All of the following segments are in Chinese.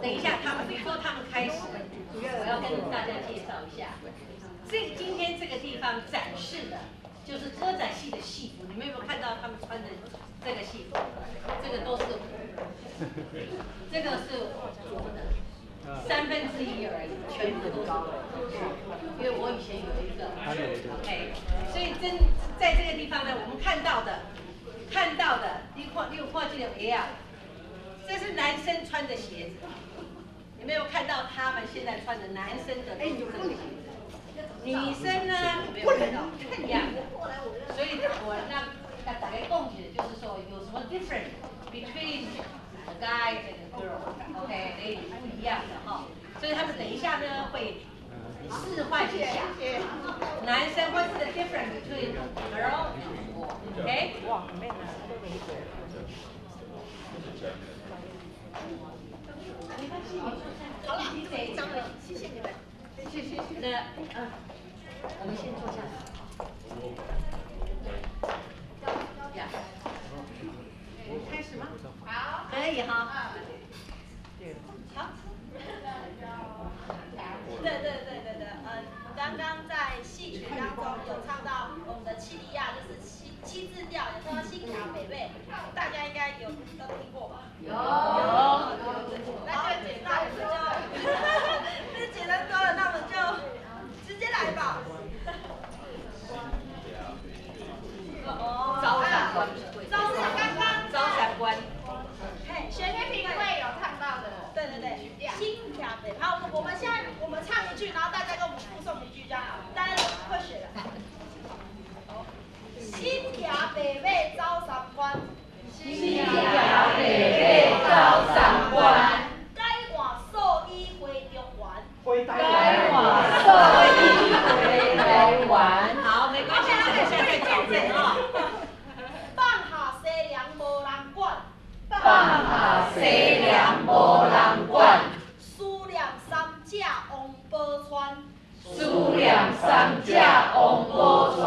等一下他们before他们开始，我要跟大家介绍一下，今天这个地方展示的就是歌仔戏的戏服，你们有没有看到他们穿的这个戏服？这个都是这个是我的。1/3而已，全部都是因为我以前有一个 ，OK， 所以在这个地方呢，我们看到的，你有看这个鞋啊，这是男生穿的鞋子，有没有看到他们现在穿的男生的这个鞋子？女生呢有没有看到一样的？所以我让大家共解，就是说有什么 different between the guy and the girl，OK， lady 不一样的哈，所以他们等一下呢会示范一下，男生 what's the difference between girl and boy，OK？ 哇，很美啊，好了，这一张了，谢谢你们，谢谢。那我们先坐下。呀，开始吗？好，可以哈。好。刚刚在戏曲当中有唱到我们的七里亚，就是七字调，有说新桥北魏，大家应该都听过吧？有。那就简单，那简单多了，那我们就直接来吧。招闪官，招闪官。玄天平会有唱到的，对，新桥北。好，我们现在唱一句，然后大家跟我们附送一句，这样大家会学的。新桥北魏招三关，新桥北魏招三关，改换寿衣回中原，改换寿衣回中原。好，没关系，这个现在纠正啊。放下西凉无人管，放下西凉无人管。思念三架王宝钏，思念三架王宝钏。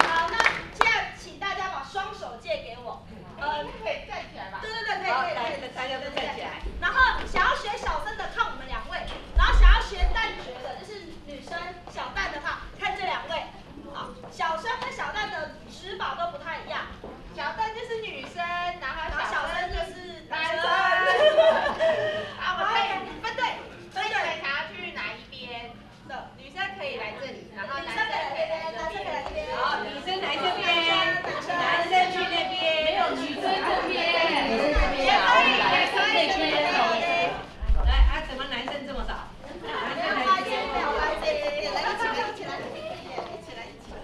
好，那现在请大家把双手借给我。可以站起来吧？对，可以，大家都站起来。然后想要学小生的看我们两位，然后想要学旦角的，就是女生小旦的话，看这两位。好，小生跟小旦的指法都不太一样。小旦就是女生，然后小生就是男生。啊，我们可以分队，所以你们想要去哪一边的？女生可以来这里，然后男生可以来这边。好，女生来这边，男生去那边，没有女生这边，女生这边啊，来这边。来啊，怎么男生这么少？男生来这边，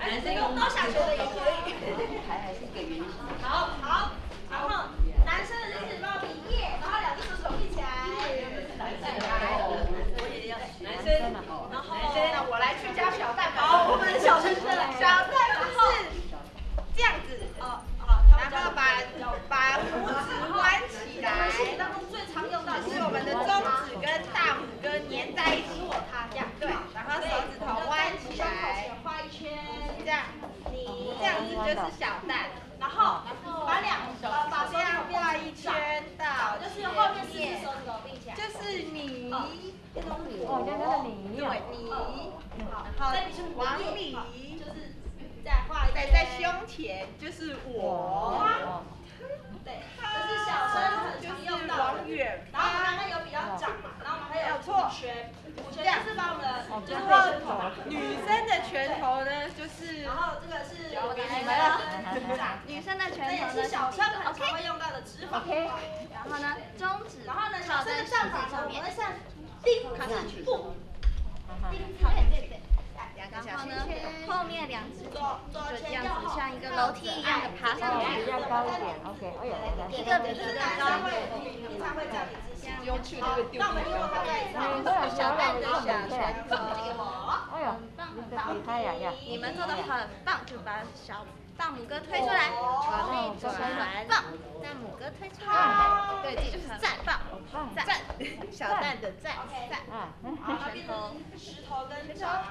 男生有都想学的也可以。还是给原型。好，然后男生的就是帮我比耶，然后两只手闭起来。男生，然后那我来去教小蛋糕。好，我们的小生是小蛋就是这样子哦，然后把拇指弯起来。戏曲当中最常用到的是我们的中指跟大拇哥粘在一起，它这样对，然后手指头弯起来，画一圈，这样，这样子就是小蛋。然后把这样画一圈到，就是后面4只手指头并起来，就是你，哦，这个是你。对，你，好，然后往里，就是再画一圈，在胸前就是我，对，这是小生很常用到的。往远，然后刚刚有比较长嘛，然后我们还有五拳就是把我们的，就是女生的拳头呢，就是，然后这个是我给你们了。女生的拳这也头呢是小生很常会用到的指法。然后呢，中指，然后呢，小生的上站法呢，我面们会像丁字步，对。然后呢，后面2只左就这前右后，样子像一个楼梯一样的爬上去，比较高一点，OK，哎呦，一个比一个高。平常会这样子之下。丢去那个丢。那我们一会儿再小蛋的小拳头，给我。哎呦，你看呀，你们做的很棒，就把小大拇哥推出来，往内转，棒，大拇哥推出来，对，这就是赞棒，赞，小蛋的赞，赞，拳头，石头跟掌，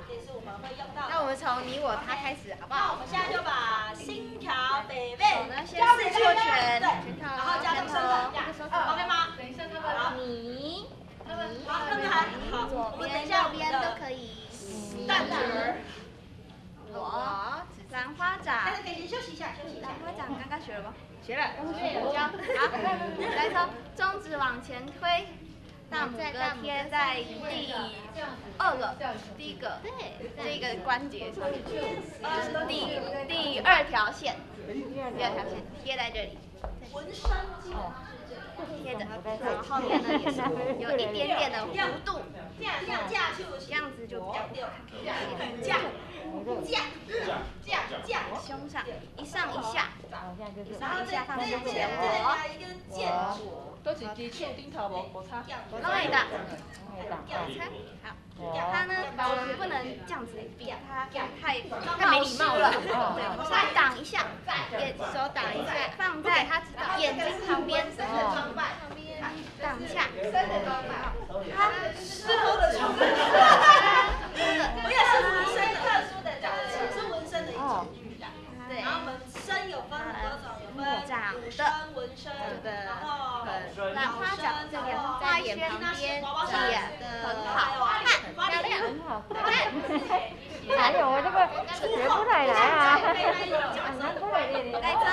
也是我们会用到的。那我们从你我他开始，好不好？那我们现在就把新桥北魏以蛋卷儿。我兰花掌，可以先休息一下，休息一下。兰花掌刚刚学了吗？学了。有教。好，来从中指往前推，大拇哥贴在第一个这个关节上面，就是第二条线，贴在这里。纹身贴着，然后后面呢也是有一点点的弧度，这样子就比较架，胸上一上一下，放胸前一个剑着。都是基础顶头无差。对的，好，它呢我们不能这样子比它太没礼貌了，对，我们稍微挡一下，手挡一下，放在眼睛旁边，挡一下，它适合的场合，我也是纹身特殊的这样子，是纹身的一种语言。对，然后纹身有分很多种，有分骨身、纹身，然后兰花掌这边在眼旁边也很好看，漂亮，哪有我这个学不太来啊？难不来的。来这，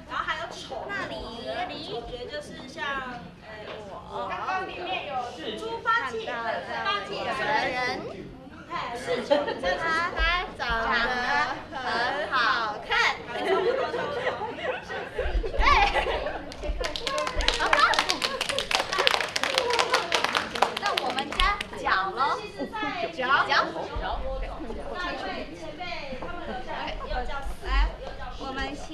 然后还有丑那里我觉得就是像刚刚里面有猪八戒，人，是丑的，他长得很好看，那我们加脚喽，脚。来，我们先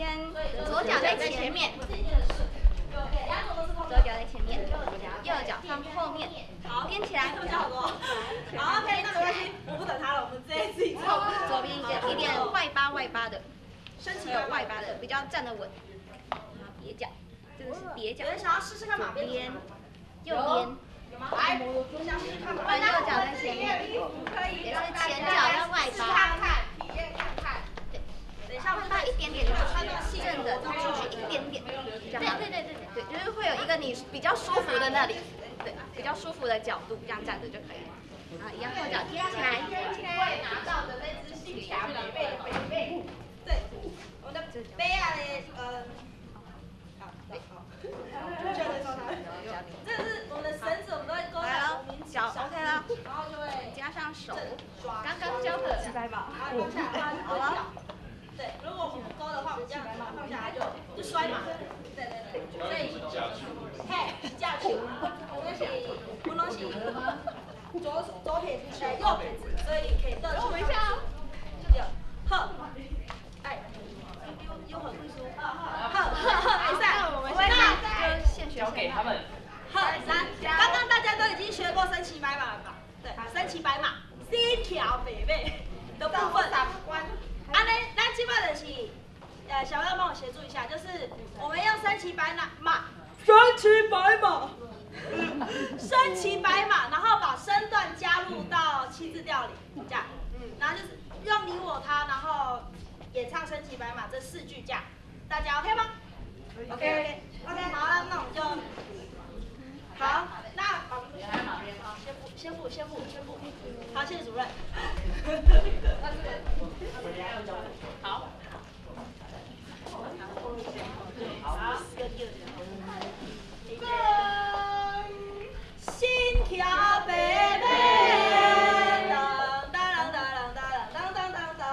左脚在前面，左脚在前面，右脚放后面，踮起来。好 ，OK， 那没关系，我不等他了，我们直接自己做。左边一点外八的，还有外八的，比较站得稳。然后蹩脚，这个是蹩脚。有人想要试试看马边，右边。有吗？来，我想试试看马右脚在前面，也是前脚要外八。体验看看。对，等一下外八一点点，就是正的出去一点点。对，就是会有一个你比较舒服的那里，对，比较舒服的角度，这样站着就可以了。然后一样后脚踮起来，会拿到的那只新条北贝，对，我的贝啊嘞，好，这是我们的绳子，我们都会勾在无名指上， OK 了，然后就会加上手，刚刚教的700把，然后放下来，好了。对，如果我们勾的话，我们这样放下来就摔嘛。对，所以嘿，架球，我们是左撇子，右撇子，所以可以倒。我们一下哦。好，哎，又很会说。好，比赛，我们那就现学现卖。好，刚刚大家都已经学过身骑白马了吧？对，身骑白马，新条北贝的部分。咱基本就是，小朋友帮我协助一下，就是我们用身骑白马，身骑白马，然后把身段加入到7字调里，这样，然后就是用你我他，然后演唱身骑白马这4句这样，大家 OK 吗 ？OK， 好了，那我们就，好，那先付，好，谢谢主任。好。心跳北北，当当当当当当当当，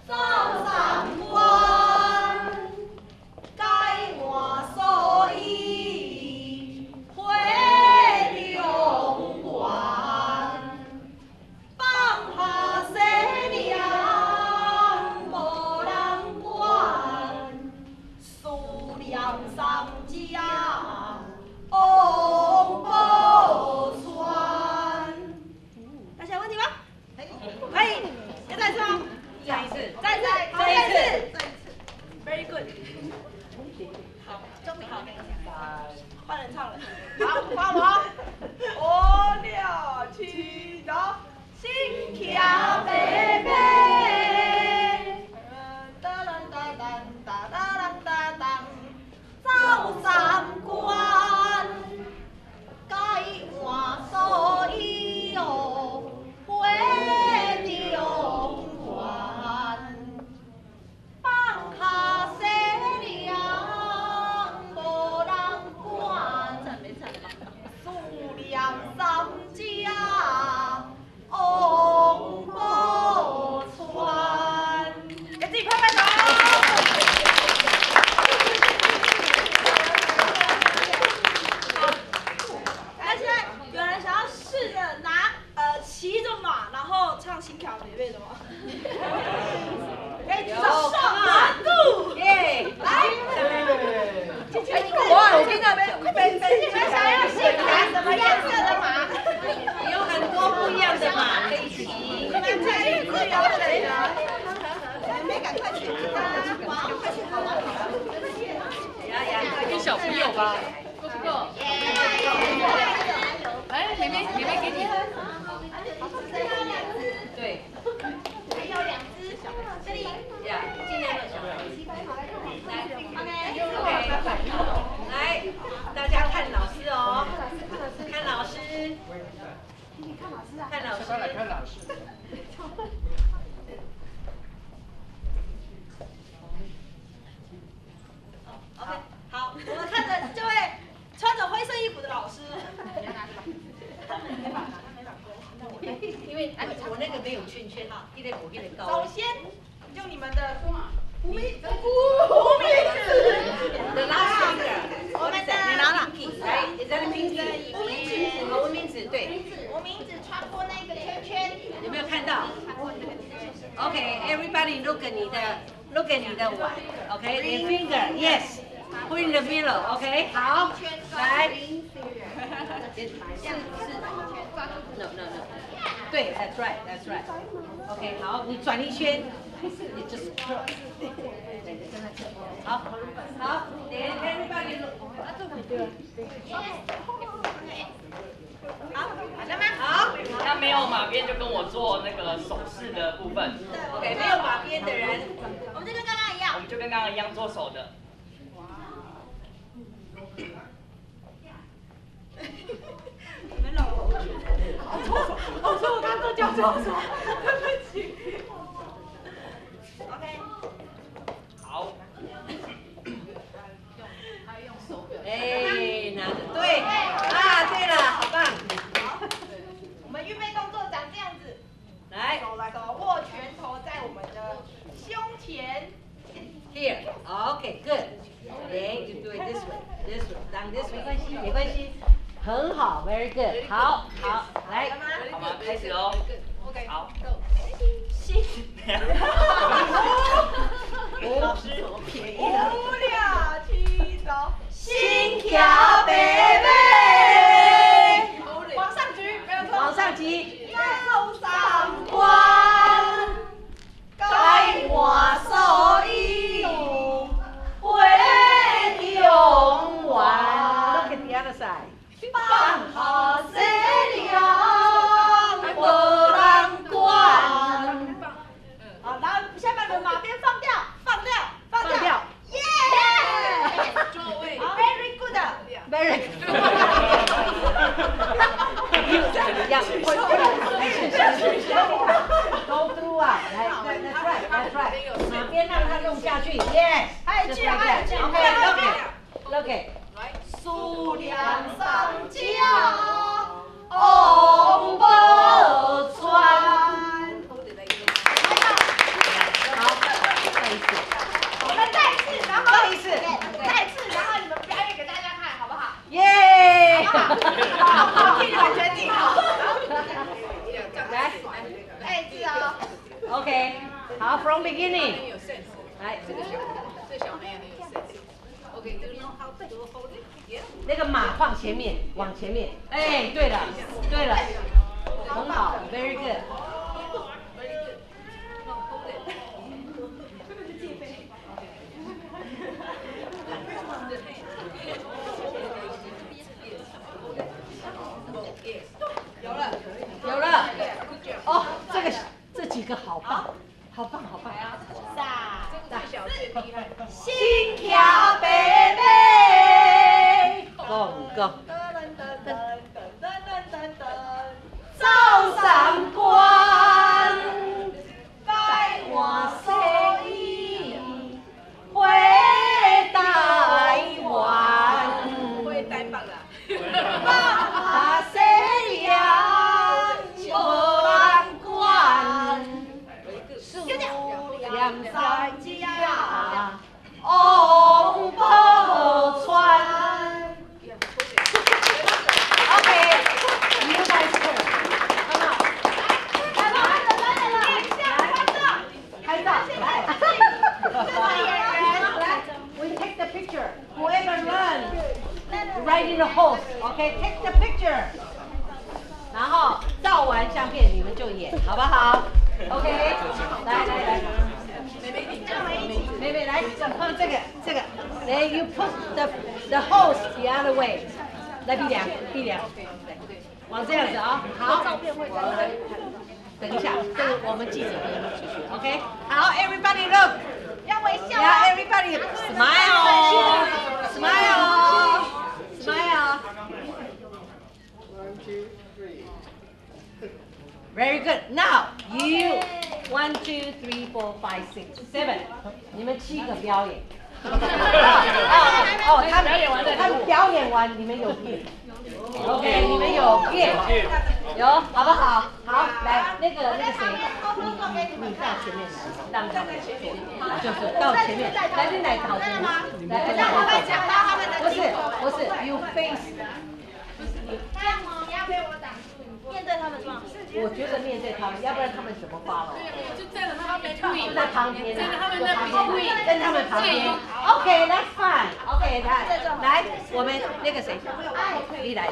走三关，改换所以回龙关，放下西凉无人管，思念三家。红宝船，大家有问题吗？可以，要再一次吗？再一次，Very good。好，终于好，换人唱了。好，换我。5、6、7，走，心跳北北。哒啦哒哒哒哒啦哒哒，走三关。改换所以哦，你们想要性感什么颜色的马？有很多不一样的马可以骑。你们自己自由选择。没赶快去，快去好玩好玩。跟小朋友吧，够不够？哎，妹妹给你。对。还有2只，这里。呀，尽量的小孩。来 OK， 来，大家看老师哦，看老师，看老师，来看老师。OK， 好，我们看着这位穿着灰色衣服的老师。因为我那个没有圈圈，一点我给你高。首先，用你们的无名指。 The last finger， 我们的你拿了，来，你在那pinky，无名指，无名指，对，无名指穿过那个圈圈，有没有看到 ？OK，everybody look at 你的碗 ，OK， the finger，yes，put in the middle，OK， 好，来，no， 对 ，that's right， OK， 好，你转一圈，你 just cross， 好，then everybody look， 好，好了吗？好。那没有马鞭就跟我做那个手势的部分。OK， 没有马鞭的人，我们就跟刚刚一样。我们就跟刚刚一样做手的。你们老同学。我说我刚刚都讲错手，对不起。OK。好。哎，拿的对，啊，对了，好棒。我们预备动作长这样子，来，手握拳头在我们的胸前。Here, OK, good. Okay, you do it this way, down this way， 没关系，很好 ，very good， 好，来，好吗？开始喽。OK， 好。心。老师便宜了。 5、6、7，走。心跳贝贝，往上举，没有错。往上举，走上关，该换所有会用完。 Look at the other side。放下西凉，无人管。好，然后下半轮马鞭放掉，放掉。耶！好 ，very good。Very good。Go through 啊，来 ，that's right， 马鞭让它用下去 ，yes。还有一句，还有一句。OK，look it。数量上交，红包穿。好，再一次。我们再一次，然后再一次，然后你们表演给大家看，好不好？耶！好，替你们决定好。来，再一次哦。 OK， 好 ，from beginning。来，这个小妹很有 sense。OK， 那个马放前面，往前面。哎，对了，很好 ，very good。有了。哦，这几个好棒。心跳贝贝 ，Go。走上关，该换所以回台湾。回台北啦。把西凉无人管，数量上家，红包穿。OK，you guys turn， come on， 拍照，来 ，we take the picture，whoever learn。Right right in the hose. Okay, take the picture. 然后照完相片你们就演，好不好 ？OK， 来，妹妹来，放这个。Then you put the hose the other way. 来闭梁，往这样子啊，好。等一下，这个我们记者可以继续 ，OK？ 好 ，everybody look， 要微笑。Yeah, everybody smile. Very good. Now you 1, 2, 3, 4, 5, 6, 7， 你们7个表演。他们表演完，你们有 gift。OK， 你们有 gift， 有，好不好？好，来，那个谁，你到前面来，让他们做，就是到前面，来，你来讨论，来，让我们讲到他们的。不是 ，you face。这样哦，你要被我挡住，面对他们吗？我觉得面对他们，要不然他们怎么发了？就站在他们就在旁边，站在他们那边，在他们旁边。OK， that's fine。OK， 来，我们那个谁，你来，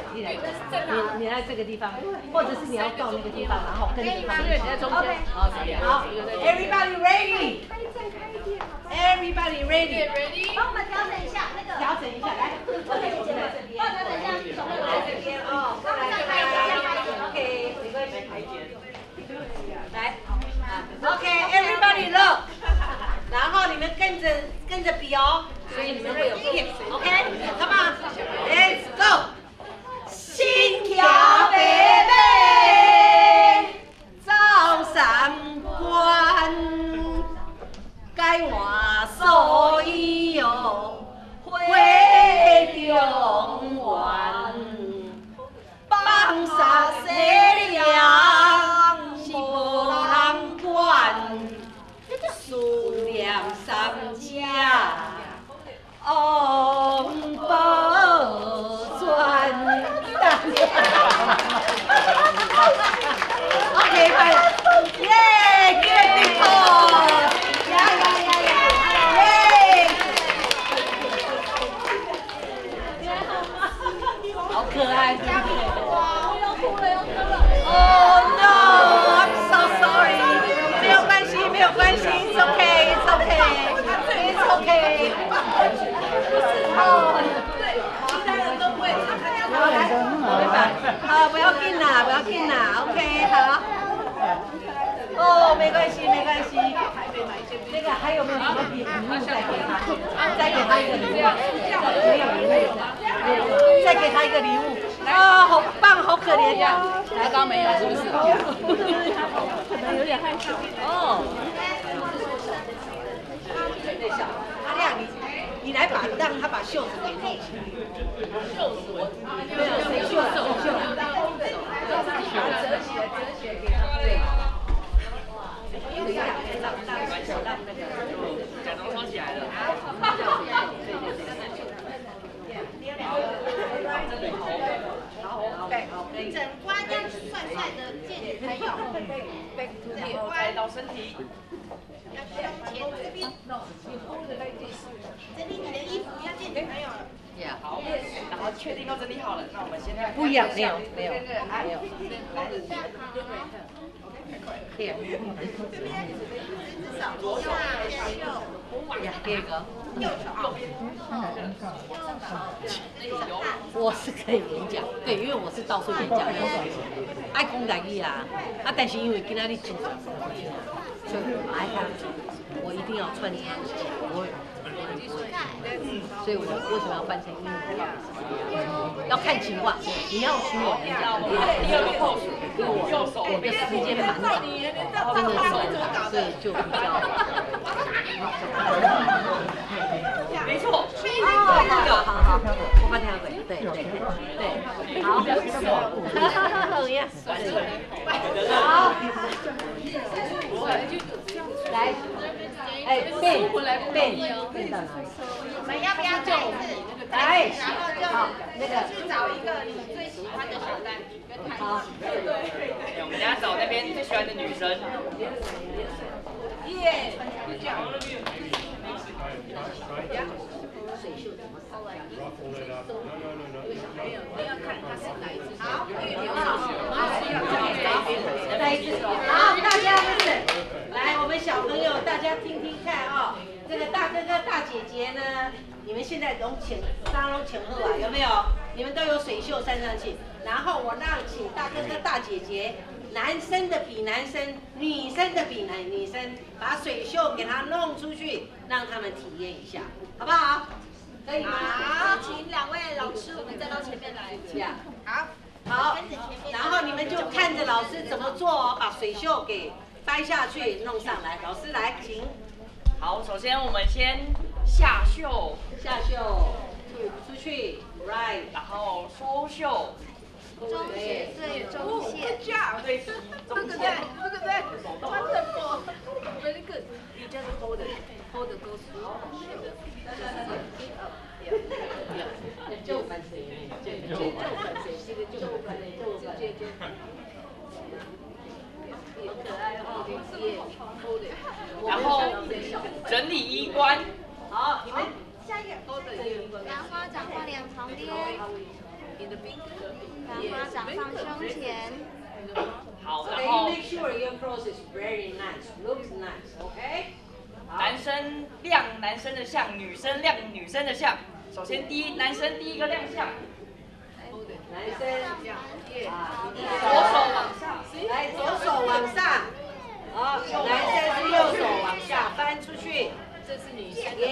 你来这个地方，或者是你要到那个地方，然后跟着他们。你在中间。好 ，Everybody ready？ Everybody ready？ 帮我们调整一下那个。调整一下，来。OK， 我来这边。调整一下，手来这边哦。OK， 没关系。来 ，OK，Everybody look， 然后你们跟着比哦，所以你们会有 gift，OK，Come on，Let's go， 心跳贝贝，走三关，该换所有会中原。放下西凉是无人管，思念三家王宝钏。OK， 拜了，耶 ，beautiful， 好可爱。Oh no, I'm so sorry. 没有关系 ，It's okay, it's okay. 哦，其他人都不会。好，不要紧啦 ，OK， 好。哦，没关系。那个还有没有什么礼物再给他？再给他一个礼物，没有礼物，再给他一个礼物。啊，好棒，好可怜呀！他刚没有，是不是？可能有点害羞。哦。阿亮，你来让他把袖子给弄起来。袖子我没有，谁袖子？折起来给他。对。让那个假装穿起来了。整关要帅帅的见女朋友，带到身体。要胸前这边，整理你的衣服要见女朋友了。好，然后确定都整理好了，那我们现在不一样，没有。对。左手第二个。右手。我是可以演讲，对，因为我是到处演讲，爱讲台语啦。但是因为今天你真的，所以我一定要穿插所以我为什么要翻成英文？要看情况，你要请我演讲，第二个 pose， 因为我的时间蛮短，真的是，所以就比较。没错。好，我把它对，好，来，变到哪里？我们要不要再一次？来，然后就好，那个找一个你最喜欢的小单，好，我们家找那边最喜欢的女生。耶。水袖怎么扫？再一次，好，大家来，我们小朋友大家听听看哦。这个大哥哥大姐姐呢，你们现在沙龙前后啊，有没有？你们都有水袖穿上去，然后我请大哥哥大姐姐，男生的比男生，女生的比女生，把水袖给他弄出去，让他们体验一下，好不好？可以吗？好，请2位老师，我们再到前面来。好，然后你们就看着老师怎么做哦，把水袖给掰下去，弄上来。老师来，请。好，首先我们先下袖，出去 ，right， 然后收袖，中线，对，中线。对，中线。Wonderful. Very good. You just hold it goes through and keep up. Yeah. 就反水，可爱哦，hold it. 然后整理衣冠。好，你们下一个 Hold it. 兰花掌放两旁边， In the finger. 兰花掌放胸前。好， Okay, 然后 you make sure your clothes is very nice, looks nice, okay? 男生亮男生的相，女生亮女生的相。首先男生第一个亮相，男生左手往上，来，左手往上，好，男生是右手往下翻出去，这是女生的，耶。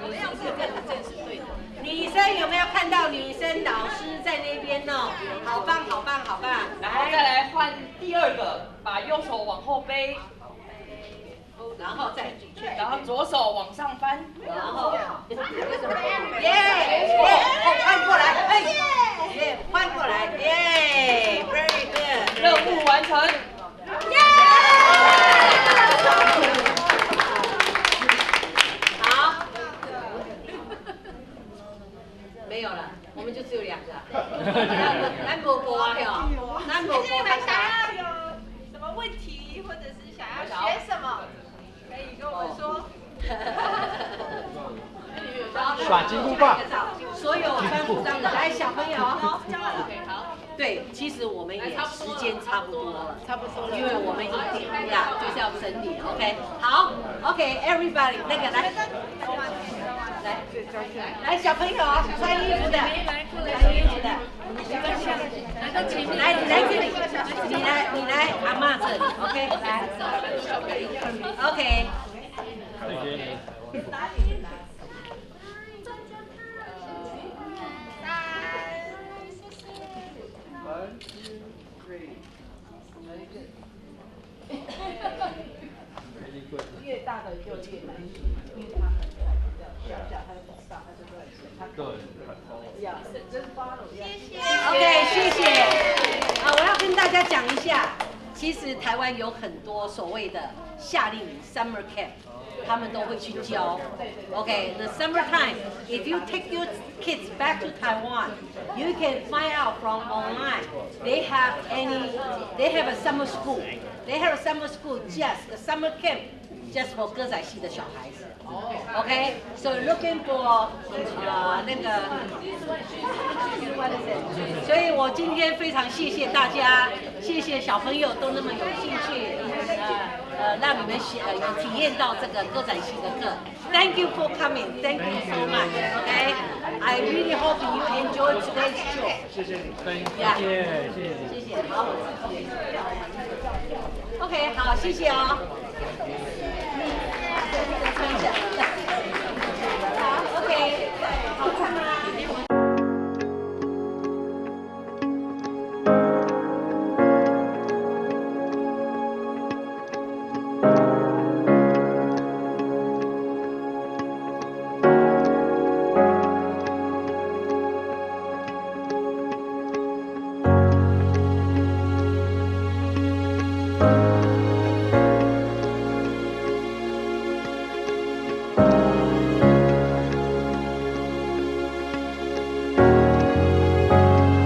女生是看得正是对的。女生有没有看到女生老师在那边呢？好棒，好棒，好棒！然后再来换第二个，把右手往后背，然后再然后左手往上翻，然后，耶，换过来，哎，耶，换过来，耶 ，very good，任务完成。好，没有了，我们就只有2个，咱无播哟，咱无播想要有什么问题，或者是想要学什么，可以跟我们说。耍金箍棒，所有穿服装的，来小朋友，教完了。好，对，其实我们也时间差不多了，差不多了。因为我们1点呀就是要整理 ，OK， 好 ，OK，everybody， 那个来小朋友穿衣服的，穿衣服的，来你来这里，你来阿嬷这里 ，OK， 来 ，OK。越大的就越难学，因为他很小，他不知道，他就乱学，他对，呀，真follow，谢谢。OK， 谢谢。我要跟大家讲一下，其实台湾有很多所谓的夏令营 （summer camp）。他们都会去教 ，OK。The summertime, if you take your kids back to Taiwan, you can find out from online. They have a summer school. They have a summer school, just a summer camp, just for 歌仔戏的小孩子。OK, so looking for 那个，所以我今天非常谢谢大家，谢谢小朋友都那么有兴趣，让你们有体验到这个歌仔戏的课。Thank you for coming. Thank you so much. Okay, I really hope you enjoy today's show. 谢谢你，谢谢谢，好。OK， 好，谢谢哦。